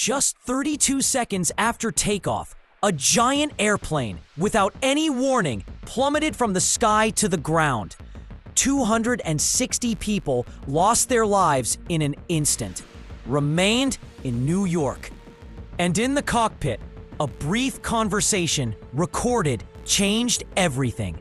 Just 32 seconds after takeoff, a giant airplane, without any warning, plummeted from the sky to the ground. 260 people lost their lives in an instant, remained in New York. And in the cockpit, a brief conversation recorded changed everything.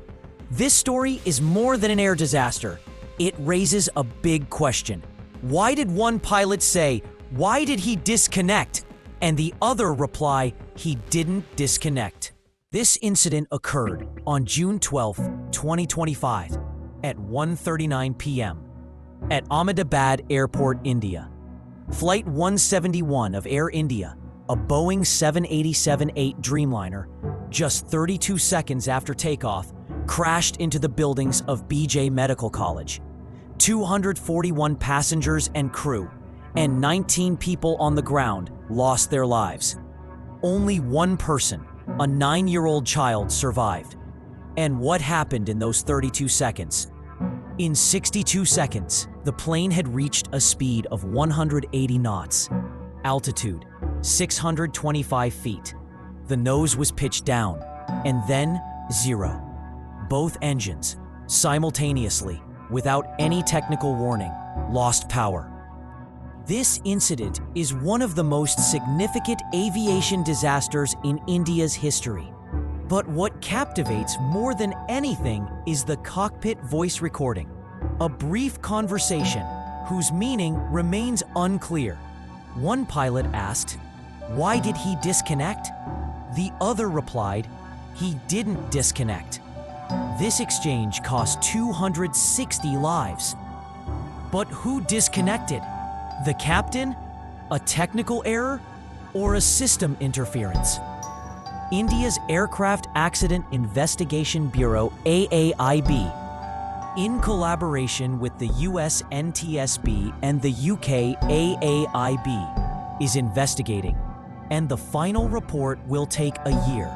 This story is more than an air disaster. It raises a big question. Why did one pilot say, "Why did he disconnect?" and the other reply, "He didn't disconnect"? This incident occurred on June 12, 2025, at 1:39 p.m. at Ahmedabad Airport, India. Flight 171 of Air India, a Boeing 787-8 Dreamliner, just 32 seconds after takeoff, crashed into the buildings of BJ Medical College. 241 passengers and crew, and 19 people on the ground lost their lives. Only one person, a 9-year-old child, survived. And what happened in those 32 seconds? In 62 seconds, the plane had reached a speed of 180 knots, altitude 625 feet. The nose was pitched down, and then zero. Both engines, simultaneously, without any technical warning, lost power. This incident is one of the most significant aviation disasters in India's history. But what captivates more than anything is the cockpit voice recording, a brief conversation whose meaning remains unclear. One pilot asked, "Why did he disconnect?" The other replied, "He didn't disconnect." This exchange cost 260 lives. But who disconnected? The captain? A technical error? Or a system interference? India's Aircraft Accident Investigation Bureau, AAIB, in collaboration with the US NTSB and the UK AAIB, is investigating, and the final report will take a year.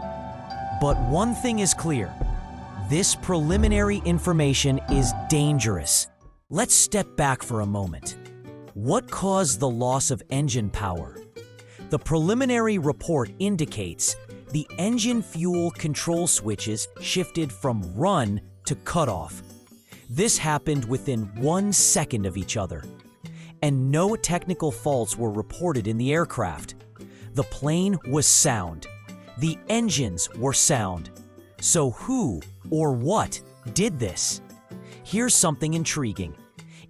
But one thing is clear: this preliminary information is dangerous. Let's step back for a moment. What caused the loss of engine power? The preliminary report indicates the engine fuel control switches shifted from run to cutoff. This happened within 1 second of each other, and no technical faults were reported in the aircraft. The plane was sound. The engines were sound. So who or what did this? Here's something intriguing.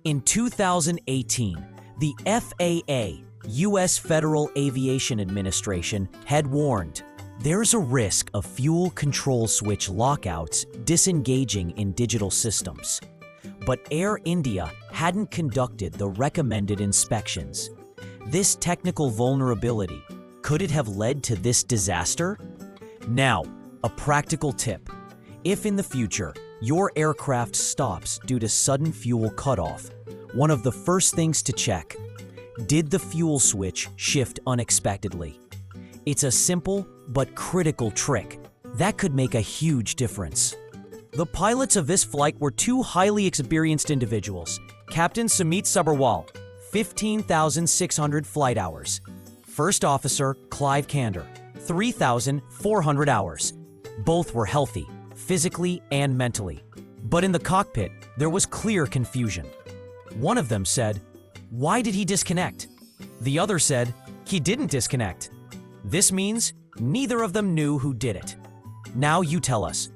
In 2018, the FAA, US Federal Aviation Administration, had warned there's a risk of fuel control switch lockouts disengaging in digital systems. But Air India hadn't conducted the recommended inspections. This technical vulnerability, could it have led to this disaster? Now, a practical tip. If in the future your aircraft stops due to sudden fuel cutoff, one of the first things to check: did the fuel switch shift unexpectedly? It's a simple but critical trick that could make a huge difference. The pilots of this flight were two highly experienced individuals: Captain Sumit Sabharwal, 15,600 flight hours; First Officer Clive Kander, 3,400 hours. Both were healthy, physically and mentally. But in the cockpit, there was clear confusion. One of them said, "Why did he disconnect?" The other said, "He didn't disconnect." This means neither of them knew who did it. Now you tell us,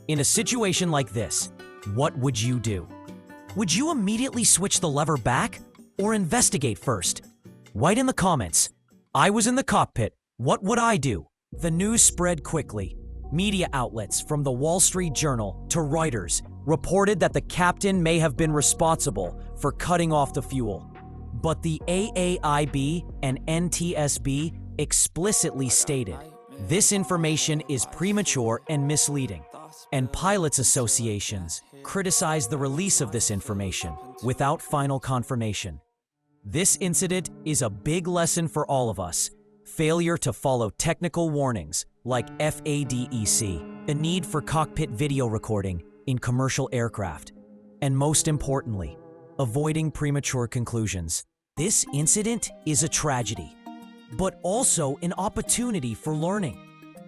in a situation like this, what would you do? Would you immediately switch the lever back or investigate first? Write in the comments. I was in the cockpit. What would I do? The news spread quickly. Media outlets from the Wall Street Journal to Reuters reported that the captain may have been responsible for cutting off the fuel. But the AAIB and NTSB explicitly stated this information is premature and misleading, and pilots' associations criticized the release of this information without final confirmation. This incident is a big lesson for all of us. Failure to follow technical warnings like FADEC, a need for cockpit video recording in commercial aircraft, and most importantly, avoiding premature conclusions. This incident is a tragedy. but also an opportunity for learning.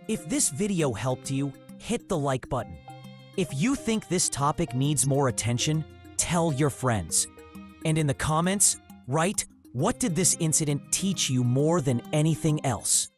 If this video helped you, hit the like button. If you think this topic needs more attention, tell your friends. And in the comments, write, what did this incident teach you more than anything else?